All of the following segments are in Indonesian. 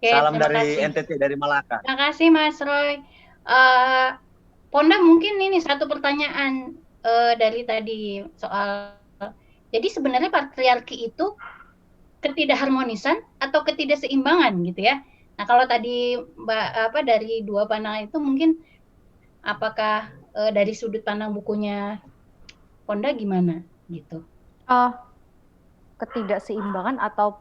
Oke, Salam terima dari kasih. NTT, dari Malaka. Terima kasih Mas Roy. Eh, Ponda mungkin ini satu pertanyaan dari tadi soal. Jadi sebenarnya patriarki itu ketidakharmonisan atau ketidakseimbangan gitu ya. Nah kalau tadi Mbak apa dari dua pandangan itu mungkin apakah dari sudut pandang bukunya Ponda gimana gitu? Eh, ketidakseimbangan atau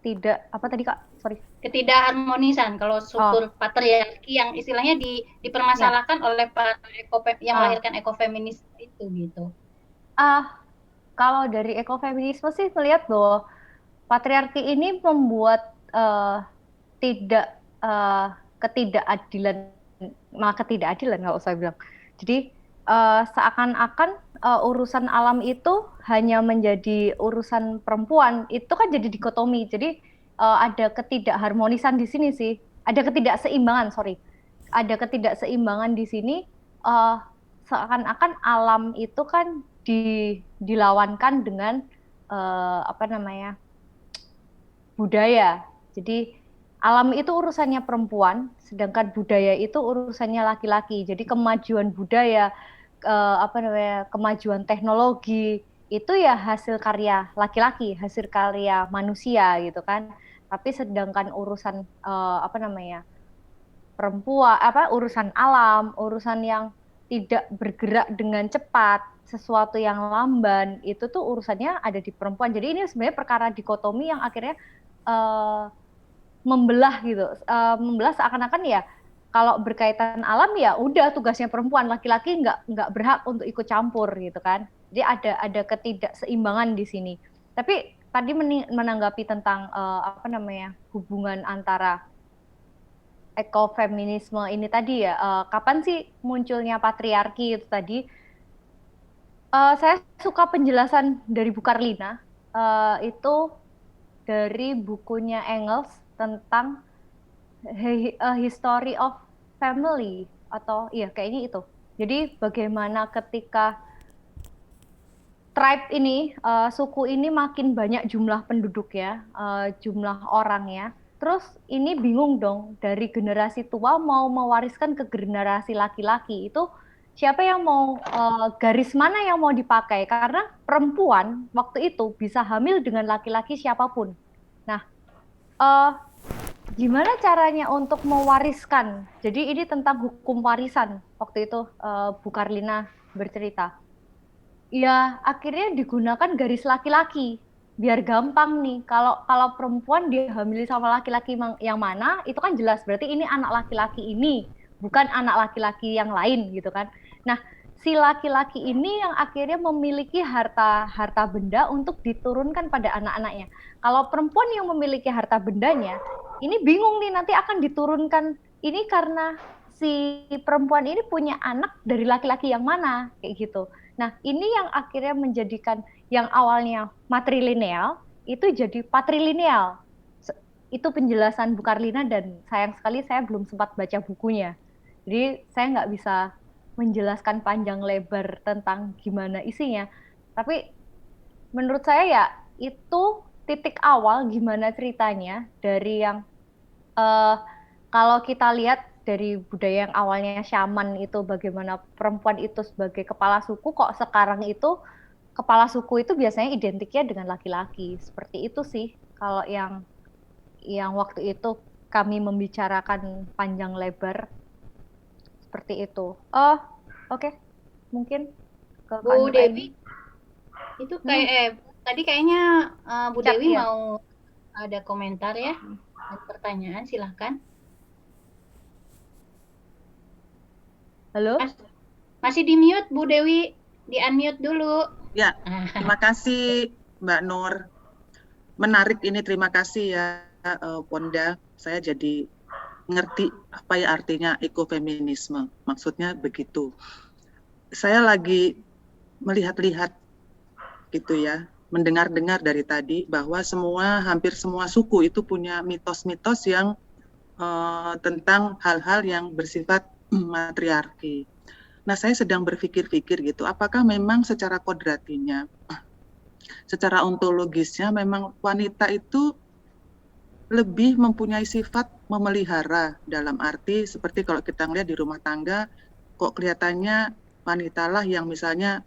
tidak apa tadi Kak? Sorry. Ketidakharmonisan kalau Oh, struktur patriarki yang istilahnya ya. dipermasalahkan oleh para yang Ah, melahirkan ekofeminis itu gitu. ah, kalau dari ekofeminisme sih melihat bahwa patriarki ini membuat tidak eh, ketidakadilan, malah ketidakadilan nggak usah bilang. Jadi seakan-akan urusan alam itu hanya menjadi urusan perempuan, itu kan jadi dikotomi. Jadi ada ketidakharmonisan di sini sih, ada ketidakseimbangan, sorry, ada ketidakseimbangan di sini. eh, Seakan-akan alam itu kan dilawankan dengan apa namanya, budaya. Jadi alam itu urusannya perempuan, sedangkan budaya itu urusannya laki-laki. Jadi kemajuan budaya, apa namanya, kemajuan teknologi itu ya hasil karya laki-laki, hasil karya manusia gitu kan. Tapi sedangkan urusan apa namanya, perempuan, apa urusan alam, urusan yang tidak bergerak dengan cepat, sesuatu yang lamban, itu tuh urusannya ada di perempuan. Jadi ini sebenarnya perkara dikotomi yang akhirnya uh, membelah gitu, membelah seakan-akan ya kalau berkaitan alam ya udah tugasnya perempuan, laki-laki nggak berhak untuk ikut campur gitu kan. Jadi ada ketidakseimbangan di sini. Tapi tadi menanggapi tentang apa namanya, hubungan antara ekofeminisme ini tadi ya, kapan sih munculnya patriarki itu tadi. Saya suka penjelasan dari Bu Karlina, itu dari bukunya Engels tentang A History of Family, atau iya kayaknya itu. Jadi bagaimana ketika tribe ini, suku ini makin banyak jumlah penduduk ya, jumlah orangnya. Terus ini bingung dong, dari generasi tua mau mewariskan ke generasi laki-laki. Itu siapa yang mau, garis mana yang mau dipakai? Karena perempuan waktu itu bisa hamil dengan laki-laki siapapun. Nah, eh, gimana caranya untuk mewariskan? Jadi ini tentang hukum warisan. Waktu itu Bu Karlina bercerita. Ya, akhirnya digunakan garis laki-laki. Biar gampang nih. Kalau kalau perempuan dia hamil sama laki-laki yang mana, itu kan jelas berarti ini anak laki-laki ini, bukan anak laki-laki yang lain gitu kan. Nah, si laki-laki ini yang akhirnya memiliki harta harta benda untuk diturunkan pada anak-anaknya. Kalau perempuan yang memiliki harta bendanya, ini bingung nih nanti akan diturunkan ini karena si perempuan ini punya anak dari laki-laki yang mana kayak gitu. Nah, ini yang akhirnya menjadikan yang awalnya matrilineal itu jadi patrilineal. Itu penjelasan Bu Karlina dan sayang sekali saya belum sempat baca bukunya. Jadi saya nggak bisa menjelaskan panjang lebar tentang gimana isinya. Tapi menurut saya ya itu titik awal gimana ceritanya dari yang, eh, kalau kita lihat dari budaya yang awalnya Syaman itu bagaimana perempuan itu sebagai kepala suku, kok sekarang itu kepala suku itu biasanya identiknya dengan laki-laki. Seperti itu sih kalau yang waktu itu kami membicarakan panjang lebar seperti itu. Oh, oke. Mungkin ke Kak Bu Nuraini. Dewi itu kayak Hmm, tadi kayaknya Bu chat Dewi ya. mau ada komentar ya, ada pertanyaan silahkan. Halo? Mas, masih di mute Bu Dewi, di unmute dulu. Ya, terima kasih Mbak Nur. Menarik ini, terima kasih ya Ponda. Saya jadi ngerti apa ya artinya ekofeminisme. Maksudnya begitu. Saya lagi melihat-lihat gitu ya, mendengar-dengar dari tadi bahwa hampir semua suku itu punya mitos-mitos yang tentang hal-hal yang bersifat matriarki. Nah, saya sedang berpikir-pikir gitu, apakah memang secara kodratinya, secara ontologisnya memang wanita itu lebih mempunyai sifat memelihara, dalam arti seperti kalau kita ngelihat di rumah tangga, kok kelihatannya wanitalah yang misalnya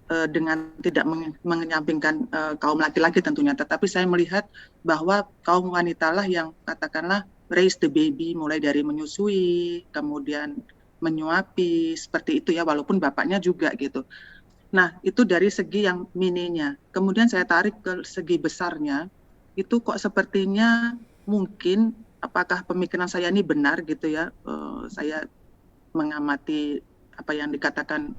dengan tidak mengenyampingkan kaum laki-laki tentunya, tetapi saya melihat bahwa kaum wanitalah yang katakanlah raise the baby, mulai dari menyusui, kemudian menyuapi, seperti itu ya, walaupun bapaknya juga gitu. Nah, itu dari segi yang mininya. Kemudian saya tarik ke segi besarnya, itu kok sepertinya mungkin, apakah pemikiran saya ini benar gitu ya, saya mengamati apa yang dikatakan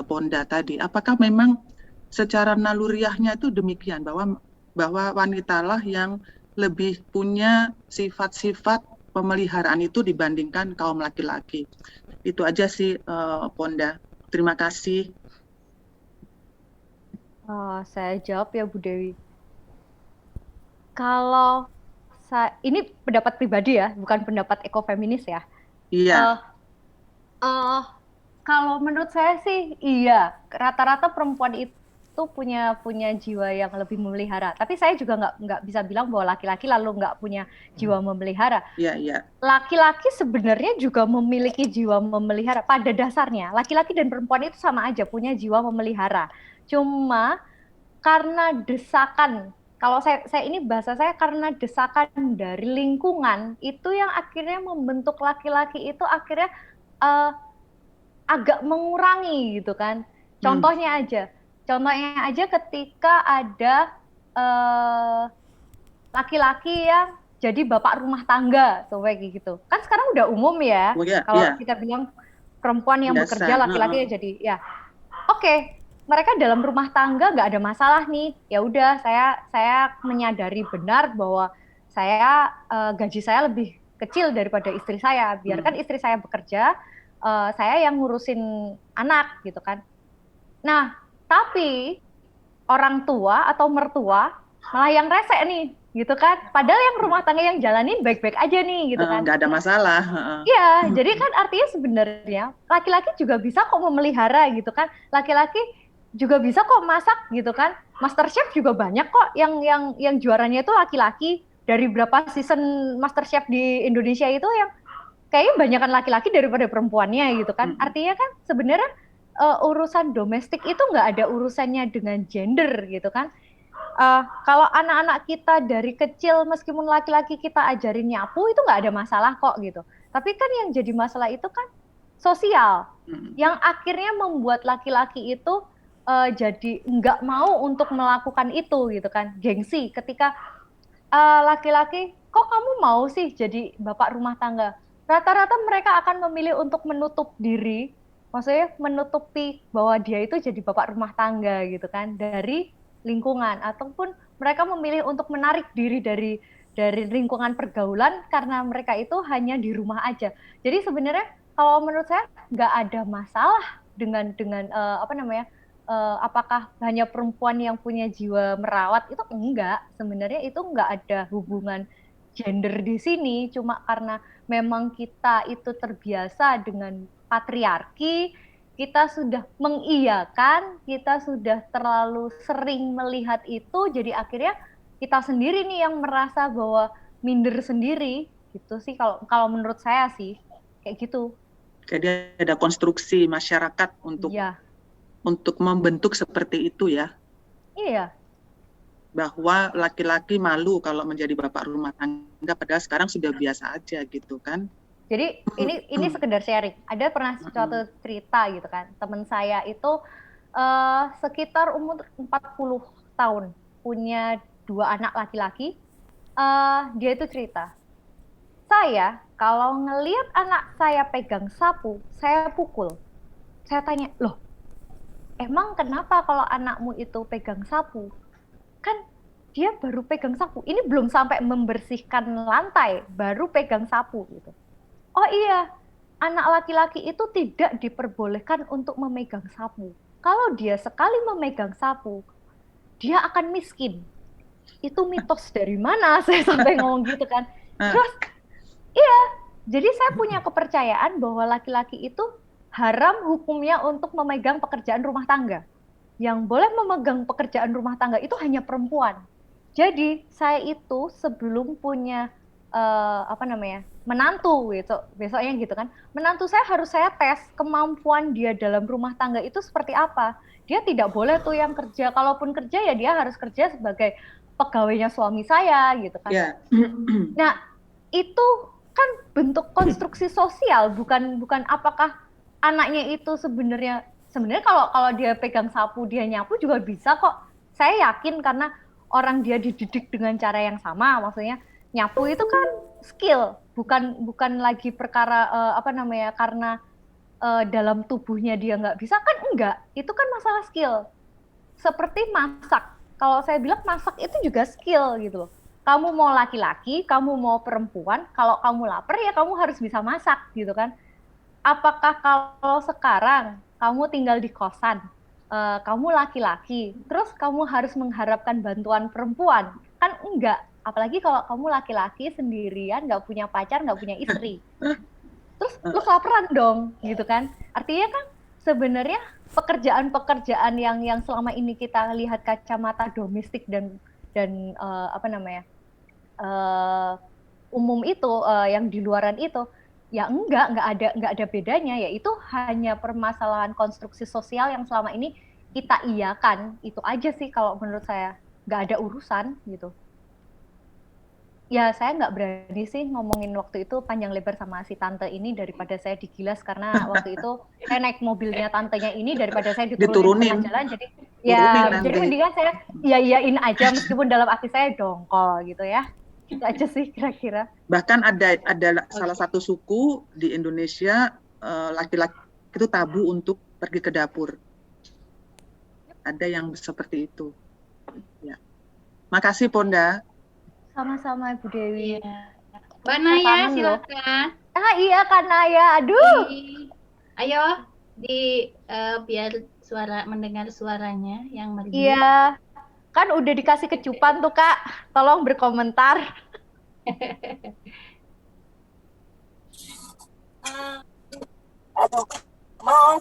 Ponda tadi, apakah memang secara naluriahnya itu demikian, bahwa wanitalah yang lebih punya sifat-sifat pemeliharaan itu dibandingkan kaum laki-laki. Itu aja sih Ponda. Terima kasih. Saya jawab ya Bu Dewi. Kalau ini pendapat pribadi ya, bukan pendapat ekofeminis ya. Iya. Kalau menurut saya sih iya, rata-rata perempuan itu punya jiwa yang lebih memelihara. Tapi saya juga nggak bisa bilang bahwa laki-laki lalu nggak punya jiwa memelihara. Iya, iya. Laki-laki sebenarnya juga memiliki jiwa memelihara. Pada dasarnya, laki-laki dan perempuan itu sama aja punya jiwa memelihara. Cuma karena desakan, kalau saya ini bahasa saya, karena desakan dari lingkungan itu yang akhirnya membentuk laki-laki itu akhirnya agak mengurangi gitu kan. Contohnya aja ketika ada laki-laki yang jadi bapak rumah tangga, kayak gitu. Kan sekarang udah umum ya, kalau kita bilang perempuan yang bekerja, laki-laki ya jadi ya. Oke, mereka dalam rumah tangga nggak ada masalah nih. Ya udah, saya menyadari benar bahwa saya gaji saya lebih kecil daripada istri saya. Biarkan istri saya bekerja, saya yang ngurusin anak gitu kan. Nah, tapi orang tua atau mertua malah yang rese nih gitu kan. Padahal yang rumah tangga yang jalanin baik-baik aja nih gitu kan. Nggak ada masalah. Iya, jadi kan artinya sebenarnya laki-laki juga bisa kok memelihara gitu kan. Laki-laki juga bisa kok masak gitu kan. MasterChef juga banyak kok yang juaranya itu laki-laki. Dari berapa season MasterChef di Indonesia itu yang kayaknya banyakan laki-laki daripada perempuannya gitu kan. Artinya kan sebenarnya urusan domestik itu nggak ada urusannya dengan gender gitu kan. Kalau anak-anak kita dari kecil meskipun laki-laki kita ajarin nyapu itu nggak ada masalah kok gitu. Tapi kan yang jadi masalah itu kan sosial, yang akhirnya membuat laki-laki itu jadi nggak mau untuk melakukan itu gitu kan. Gengsi ketika laki-laki, kok kamu mau sih jadi bapak rumah tangga? Rata-rata mereka akan memilih untuk menutup diri, maksudnya menutupi bahwa dia itu jadi bapak rumah tangga gitu kan, dari lingkungan, ataupun mereka memilih untuk menarik diri dari lingkungan pergaulan karena mereka itu hanya di rumah aja. Jadi sebenarnya kalau menurut saya nggak ada masalah dengan apakah hanya perempuan yang punya jiwa merawat, itu enggak. Sebenarnya itu enggak ada hubungan gender di sini, cuma karena memang kita itu terbiasa dengan patriarki, kita sudah mengiyakan, kita sudah terlalu sering melihat itu, jadi akhirnya kita sendiri nih yang merasa bahwa minder sendiri, gitu sih kalau menurut saya sih, kayak gitu. Jadi ada konstruksi masyarakat untuk membentuk seperti itu ya. Iya. Bahwa laki-laki malu kalau menjadi bapak rumah tangga, padahal sekarang sudah biasa aja gitu kan. Jadi ini sekedar sharing. Ada pernah suatu cerita gitu kan. Teman saya itu sekitar umur 40 tahun, punya 2 anak laki-laki. Dia itu cerita, saya kalau ngelihat anak saya pegang sapu, saya pukul. Saya tanya, loh, emang kenapa kalau anakmu itu pegang sapu? Kan dia baru pegang sapu. Ini belum sampai membersihkan lantai, baru pegang sapu gitu. Oh iya, anak laki-laki itu tidak diperbolehkan untuk memegang sapu. Kalau dia sekali memegang sapu, dia akan miskin. Itu mitos dari mana saya sampai ngomong gitu kan. Terus, iya, jadi saya punya kepercayaan bahwa laki-laki itu haram hukumnya untuk memegang pekerjaan rumah tangga. Yang boleh memegang pekerjaan rumah tangga itu hanya perempuan. Jadi saya itu sebelum punya menantu besoknya gitu kan, menantu saya harus saya tes kemampuan dia dalam rumah tangga itu seperti apa. Dia tidak boleh tuh yang kerja, kalaupun kerja ya dia harus kerja sebagai pegawainya suami saya gitu kan. Ya. Nah itu kan bentuk konstruksi sosial, bukan apakah anaknya itu sebenarnya kalau dia pegang sapu dia nyapu juga bisa kok. Saya yakin karena orang dia dididik dengan cara yang sama, maksudnya nyapu itu kan skill, bukan lagi perkara karena dalam tubuhnya dia nggak bisa, kan enggak, itu kan masalah skill. Seperti masak, kalau saya bilang masak itu juga skill gitu loh. Kamu mau laki-laki, kamu mau perempuan, kalau kamu lapar ya kamu harus bisa masak gitu kan. Apakah kalau sekarang kamu tinggal di kosan, kamu laki-laki, terus kamu harus mengharapkan bantuan perempuan? Kan enggak. Apalagi kalau kamu laki-laki sendirian, nggak punya pacar, nggak punya istri. Terus lu kelaparan dong, gitu kan? Artinya kan sebenarnya pekerjaan-pekerjaan yang selama ini kita lihat kacamata domestik dan umum itu, yang di luaran itu, ya nggak ada bedanya, yaitu hanya permasalahan konstruksi sosial yang selama ini kita iyakan. Itu aja sih kalau menurut saya, nggak ada urusan gitu. Ya saya nggak berani sih ngomongin waktu itu panjang lebar sama si tante ini daripada saya digilas, karena waktu itu saya naik mobilnya tantenya ini daripada saya diturunin tengah jalan, jadi mendingan saya iyain aja meskipun dalam hati saya dongkol gitu ya. Itu aja sih kira-kira. Bahkan ada salah satu suku di Indonesia, laki-laki itu tabu untuk pergi ke dapur. Ada yang seperti itu. Ya. Makasih Ponda. Sama-sama Ibu Dewi. Mbak Naya silakan. Iya Kak Naya, aduh. Ayo biar mendengar suaranya yang merdu. Iya, kan udah dikasih kecupan tuh Kak, tolong berkomentar.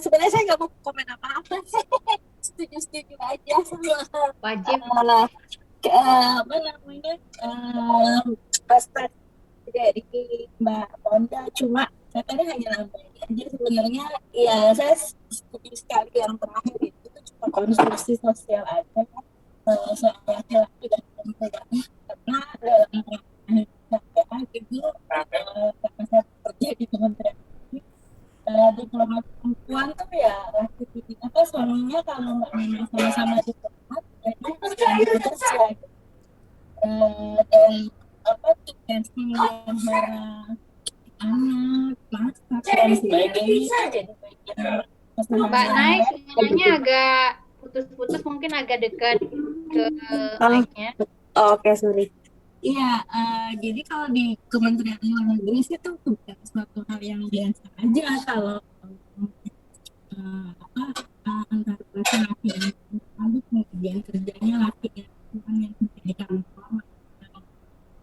Sebenarnya saya nggak mau komen apa-apa sih, setuju aja sama wajib pas dari Mbak Ponda. Cuma saya tadi hanya nambahin aja sebenarnya, ya saya setuju sekali yang terakhir itu cuma konstruksi sosial aja soal laki-laki dan perempuan, karena dalam itu karena saya bekerja di kementerian diplomat perempuan tuh ya suaminya kalau nggak memang sama-sama diplomat jadi bekerja dan tugasnya melihara anak, masak dan sebagainya jadi bagian Mbak Nay suaranya agak putus-putus, mungkin agak dekat ke mic-nya. Oke, sorry. Iya, jadi kalau di Kementerian Luar Negeri itu bukan suatu hal yang biasa aja kalau antara laki-laki dan perempuan, kemudian kerjanya laki dan perempuan yang kerja di kantor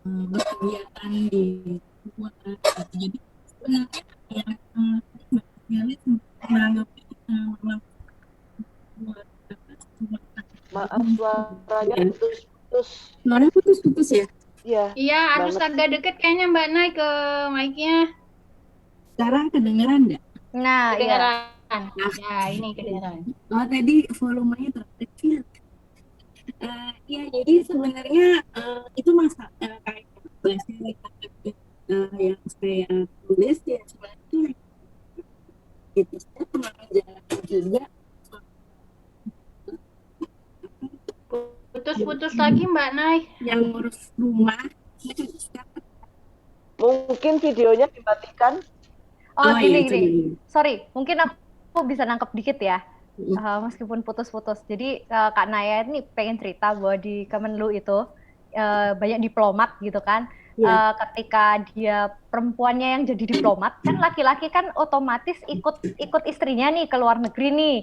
berkegiatan di luar. Jadi sebenarnya yang sekali menganggap maaf suaranya putus-putus. Suaranya putus-putus ya? Iya, harus agak deket kayaknya Mbak Nay ke mic-nya. Sekarang kedengeran nggak? Nah, kedengeran. Ya, ini kedengeran. Oh, tadi volumenya terkecil. Ya, jadi sebenarnya itu masalah kayak bahasa yang saya tulis ya, sebenarnya itu saya pernah menjalani juga. Putus-putus lagi Mbak Nay. Yang ngurus rumah. Mungkin videonya dimatikan. Gini. Sorry, mungkin aku bisa nangkep dikit ya. Meskipun putus-putus. Jadi Kak Naya ini pengen cerita bahwa di Kemenlu itu banyak diplomat gitu kan. Ketika dia perempuannya yang jadi diplomat, kan laki-laki kan otomatis ikut istrinya nih ke luar negeri nih.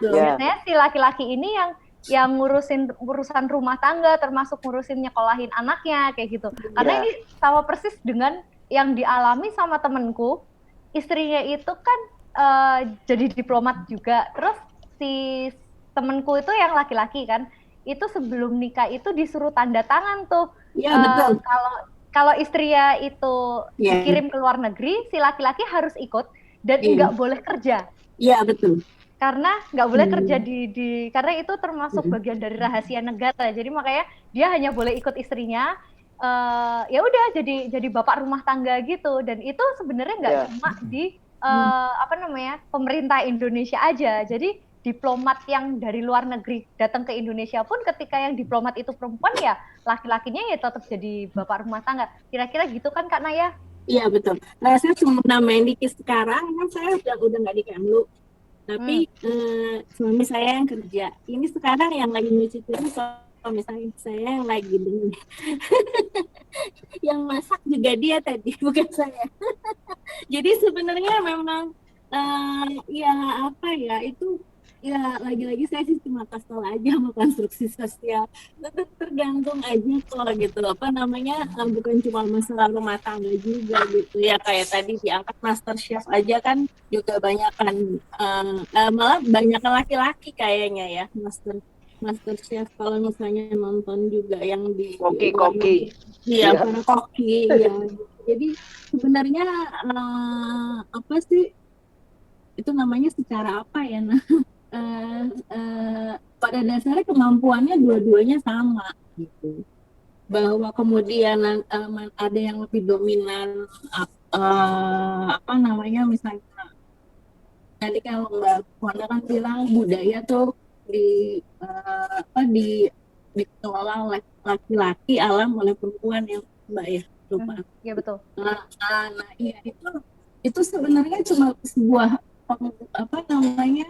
Biasanya si laki-laki ini yang ngurusin urusan rumah tangga, termasuk ngurusin nyekolahin anaknya kayak gitu. Karena ini sama persis dengan yang dialami sama temenku, istrinya itu kan jadi diplomat juga. Terus si temenku itu yang laki-laki kan, itu sebelum nikah itu disuruh tanda tangan tuh. Iya, betul. Kalau istrinya itu Iya. dikirim ke luar negeri, si laki-laki harus ikut dan Iya. nggak boleh kerja. Iya, betul. Karena nggak boleh kerja karena itu termasuk bagian dari rahasia negara. Jadi makanya dia hanya boleh ikut istrinya. Ya udah jadi bapak rumah tangga gitu. Dan itu sebenarnya nggak cuma di pemerintah Indonesia aja. Jadi diplomat yang dari luar negeri datang ke Indonesia pun ketika yang diplomat itu perempuan ya laki-lakinya ya tetap jadi bapak rumah tangga. Kira-kira gitu kan Kak Naya? Iya, betul. Nah, saya cuma nambahin dikit, sekarang kan saya udah nggak di Kemlu. Tapi suami saya yang kerja. Ini sekarang yang lagi nyuci piring suami saya yang lagi dengar. Yang masak juga dia tadi, bukan saya. Jadi sebenarnya memang ya apa ya, itu ya lagi-lagi saya sih cuma kasih tahu aja sama konstruksi sosial. Itu tergantung aja kok gitu, apa namanya, bukan cuma masalah rumah tangga juga gitu ya, kayak tadi diangkat Master Chef aja kan juga banyak kan, malah banyak laki-laki kayaknya ya Master Chef, kalau misalnya nonton juga yang di Koki. Iya, para koki ya. Jadi sebenarnya apa sih itu namanya, secara apa ya, pada dasarnya kemampuannya dua-duanya sama gitu. Bahwa kemudian ada yang lebih dominan, apa namanya, misalnya tadi kalau Mbak Puana kan bilang budaya tuh dikelola oleh laki-laki, alam oleh perempuan, yang Mbak ya lupa. Iya betul. Nah iya, itu sebenarnya cuma sebuah apa namanya,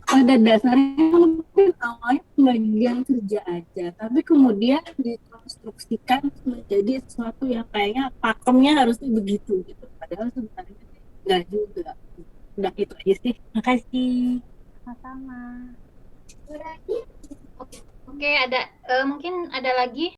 pada dasarnya mungkin awalnya bagian kerja aja, tapi kemudian dikonstruksikan menjadi sesuatu yang kayaknya pakemnya harusnya begitu gitu, padahal sebenarnya enggak juga. Udah itu aja sih. Makasih. Sama-sama. Oke, ada mungkin ada lagi.